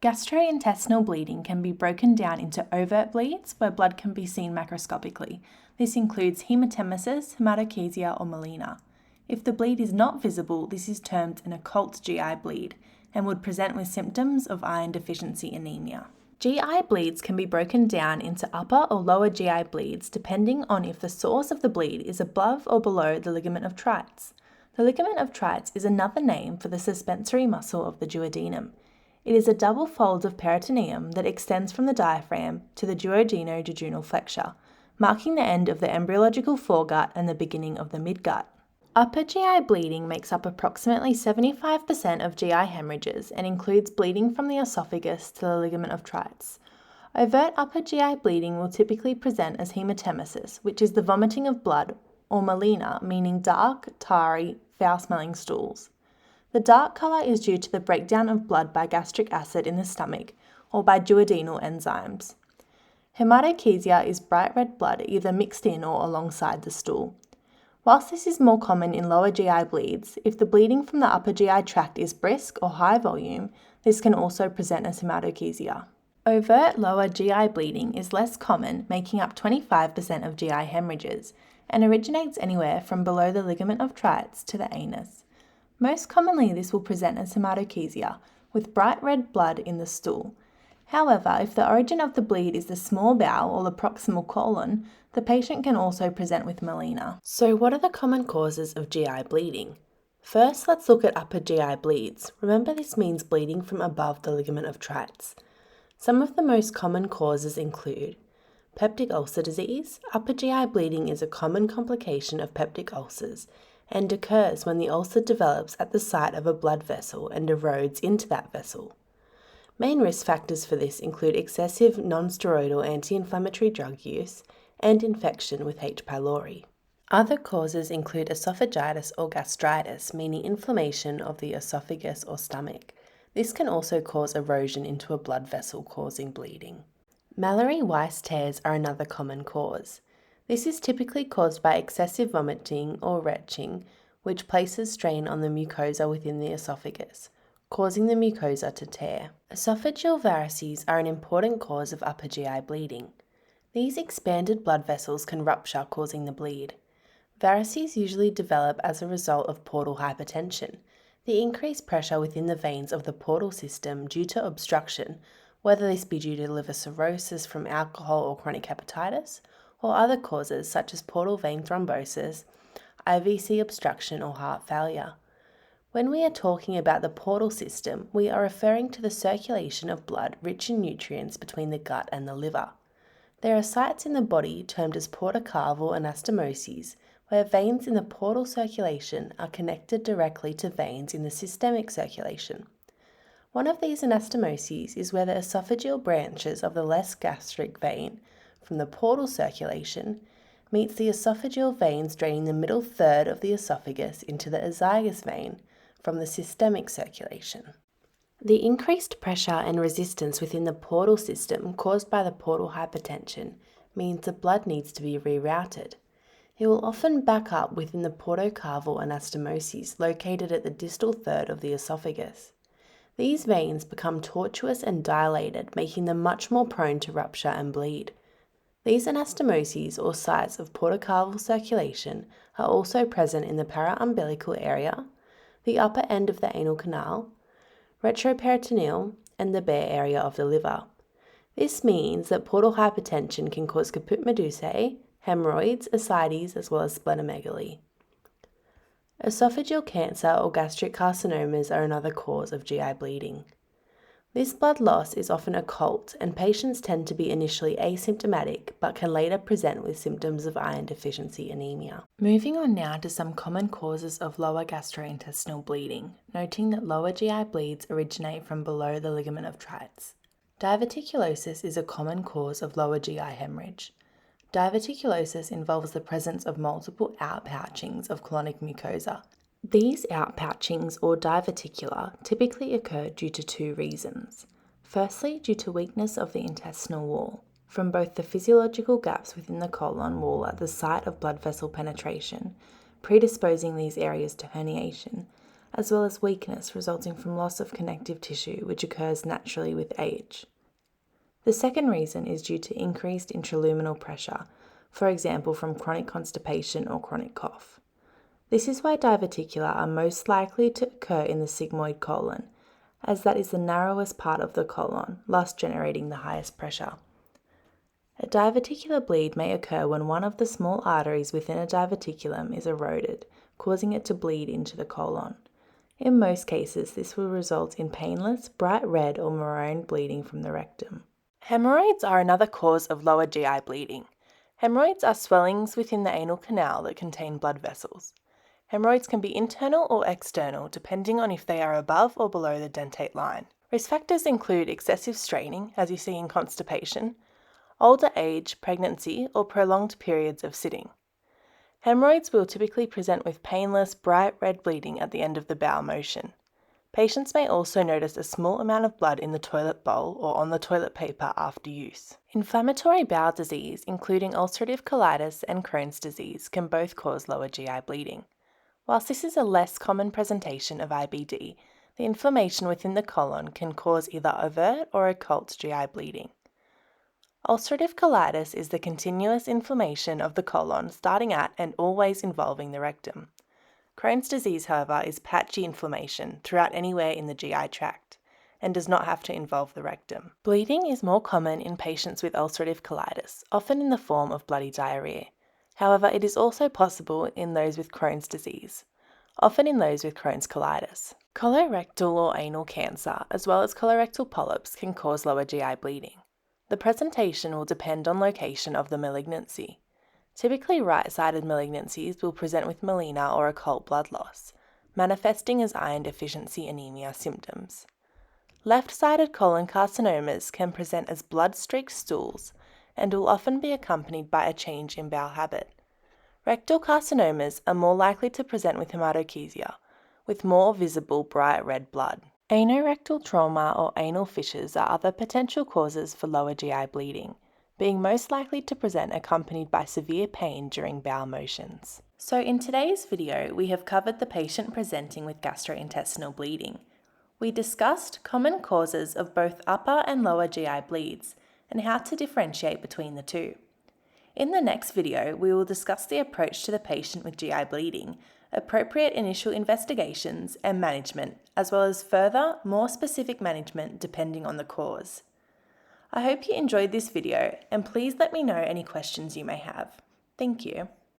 Gastrointestinal bleeding can be broken down into overt bleeds, where blood can be seen macroscopically. This includes haematemesis, Haematochezia, or Melaena. If the bleed is not visible, this is termed an occult GI bleed and would present with symptoms of iron deficiency anemia. GI bleeds can be broken down into upper or lower GI bleeds depending on if the source of the bleed is above or below the ligament of Treitz. The ligament of Treitz is another name for the suspensory muscle of the duodenum. It is a double fold of peritoneum that extends from the diaphragm to the duodenojejunal flexure, marking the end of the embryological foregut and the beginning of the midgut. Upper GI bleeding makes up approximately 75% of GI hemorrhages and includes bleeding from the esophagus to the ligament of Treitz. Overt upper GI bleeding will typically present as haematemesis, which is the vomiting of blood, or Melaena, meaning dark, tarry, foul-smelling stools. The dark colour is due to the breakdown of blood by gastric acid in the stomach or by duodenal enzymes. Haematochezia is bright red blood either mixed in or alongside the stool. Whilst this is more common in lower GI bleeds, if the bleeding from the upper GI tract is brisk or high volume, this can also present as haematochezia. Overt lower GI bleeding is less common, making up 25% of GI hemorrhages, and originates anywhere from below the ligament of Treitz to the anus. Most commonly, this will present as haematochezia, with bright red blood in the stool. However, if the origin of the bleed is the small bowel or the proximal colon, the patient can also present with Melaena. So what are the common causes of GI bleeding? First, let's look at upper GI bleeds. Remember, this means bleeding from above the ligament of Treitz. Some of the most common causes include peptic ulcer disease. Upper GI bleeding is a common complication of peptic ulcers and occurs when the ulcer develops at the site of a blood vessel and erodes into that vessel. Main risk factors for this include excessive non-steroidal anti-inflammatory drug use and infection with H. pylori. Other causes include oesophagitis or gastritis, meaning inflammation of the esophagus or stomach. This can also cause erosion into a blood vessel, causing bleeding. Mallory Weiss tears are another common cause. This is typically caused by excessive vomiting or retching, which places strain on the mucosa within the esophagus, causing the mucosa to tear. Oesophageal varices are an important cause of upper GI bleeding. These expanded blood vessels can rupture, causing the bleed. Varices usually develop as a result of portal hypertension, the increased pressure within the veins of the portal system due to obstruction, whether this be due to liver cirrhosis from alcohol or chronic hepatitis, or other causes such as portal vein thrombosis, IVC obstruction, or heart failure. When we are talking about the portal system, we are referring to the circulation of blood rich in nutrients between the gut and the liver. There are sites in the body termed as portocaval anastomoses, where veins in the portal circulation are connected directly to veins in the systemic circulation. One of these anastomoses is where the esophageal branches of the less gastric vein from the portal circulation meets the esophageal veins draining the middle third of the esophagus into the azygous vein from the systemic circulation. The increased pressure and resistance within the portal system caused by the portal hypertension means the blood needs to be rerouted. It will often back up within the portocaval anastomoses located at the distal third of the esophagus. These veins become tortuous and dilated, making them much more prone to rupture and bleed. These anastomoses, or sites of portocaval circulation, are also present in the paraumbilical area, the upper end of the anal canal, retroperitoneal, and the bare area of the liver. This means that portal hypertension can cause caput medusae, hemorrhoids, ascites, as well as splenomegaly. Esophageal cancer or gastric carcinomas are another cause of GI bleeding. This blood loss is often occult, and patients tend to be initially asymptomatic but can later present with symptoms of iron deficiency anemia. Moving on now to some common causes of lower gastrointestinal bleeding, noting that lower GI bleeds originate from below the ligament of Treitz. Diverticulosis is a common cause of lower GI hemorrhage. Diverticulosis involves the presence of multiple outpouchings of colonic mucosa. These outpouchings, or diverticula, typically occur due to two reasons. Firstly, due to weakness of the intestinal wall, from both the physiological gaps within the colon wall at the site of blood vessel penetration, predisposing these areas to herniation, as well as weakness resulting from loss of connective tissue, which occurs naturally with age. The second reason is due to increased intraluminal pressure, for example from chronic constipation or chronic cough. This is why diverticula are most likely to occur in the sigmoid colon, as that is the narrowest part of the colon, thus generating the highest pressure. A diverticular bleed may occur when one of the small arteries within a diverticulum is eroded, causing it to bleed into the colon. In most cases, this will result in painless, bright red or maroon bleeding from the rectum. Hemorrhoids are another cause of lower GI bleeding. Hemorrhoids are swellings within the anal canal that contain blood vessels. Hemorrhoids can be internal or external depending on if they are above or below the dentate line. Risk factors include excessive straining, as you see in constipation, older age, pregnancy, or prolonged periods of sitting. Hemorrhoids will typically present with painless, bright red bleeding at the end of the bowel motion. Patients may also notice a small amount of blood in the toilet bowl or on the toilet paper after use. Inflammatory bowel disease, including ulcerative colitis and Crohn's disease, can both cause lower GI bleeding. Whilst this is a less common presentation of IBD, the inflammation within the colon can cause either overt or occult GI bleeding. Ulcerative colitis is the continuous inflammation of the colon starting at and always involving the rectum. Crohn's disease, however, is patchy inflammation throughout anywhere in the GI tract and does not have to involve the rectum. Bleeding is more common in patients with ulcerative colitis, often in the form of bloody diarrhea. However, it is also possible in those with Crohn's disease, often in those with Crohn's colitis. Colorectal or anal cancer, as well as colorectal polyps, can cause lower GI bleeding. The presentation will depend on location of the malignancy. Typically, right-sided malignancies will present with Melaena or occult blood loss, manifesting as iron deficiency anemia symptoms. Left-sided colon carcinomas can present as blood-streaked stools and will often be accompanied by a change in bowel habit. Rectal carcinomas are more likely to present with Haematochezia, with more visible bright red blood. Anorectal trauma or anal fissures are other potential causes for lower GI bleeding, being most likely to present accompanied by severe pain during bowel motions. So in today's video, we have covered the patient presenting with gastrointestinal bleeding. We discussed common causes of both upper and lower GI bleeds and how to differentiate between the two. In the next video, we will discuss the approach to the patient with GI bleeding, appropriate initial investigations and management, as well as further, more specific management depending on the cause. I hope you enjoyed this video and please let me know any questions you may have. Thank you.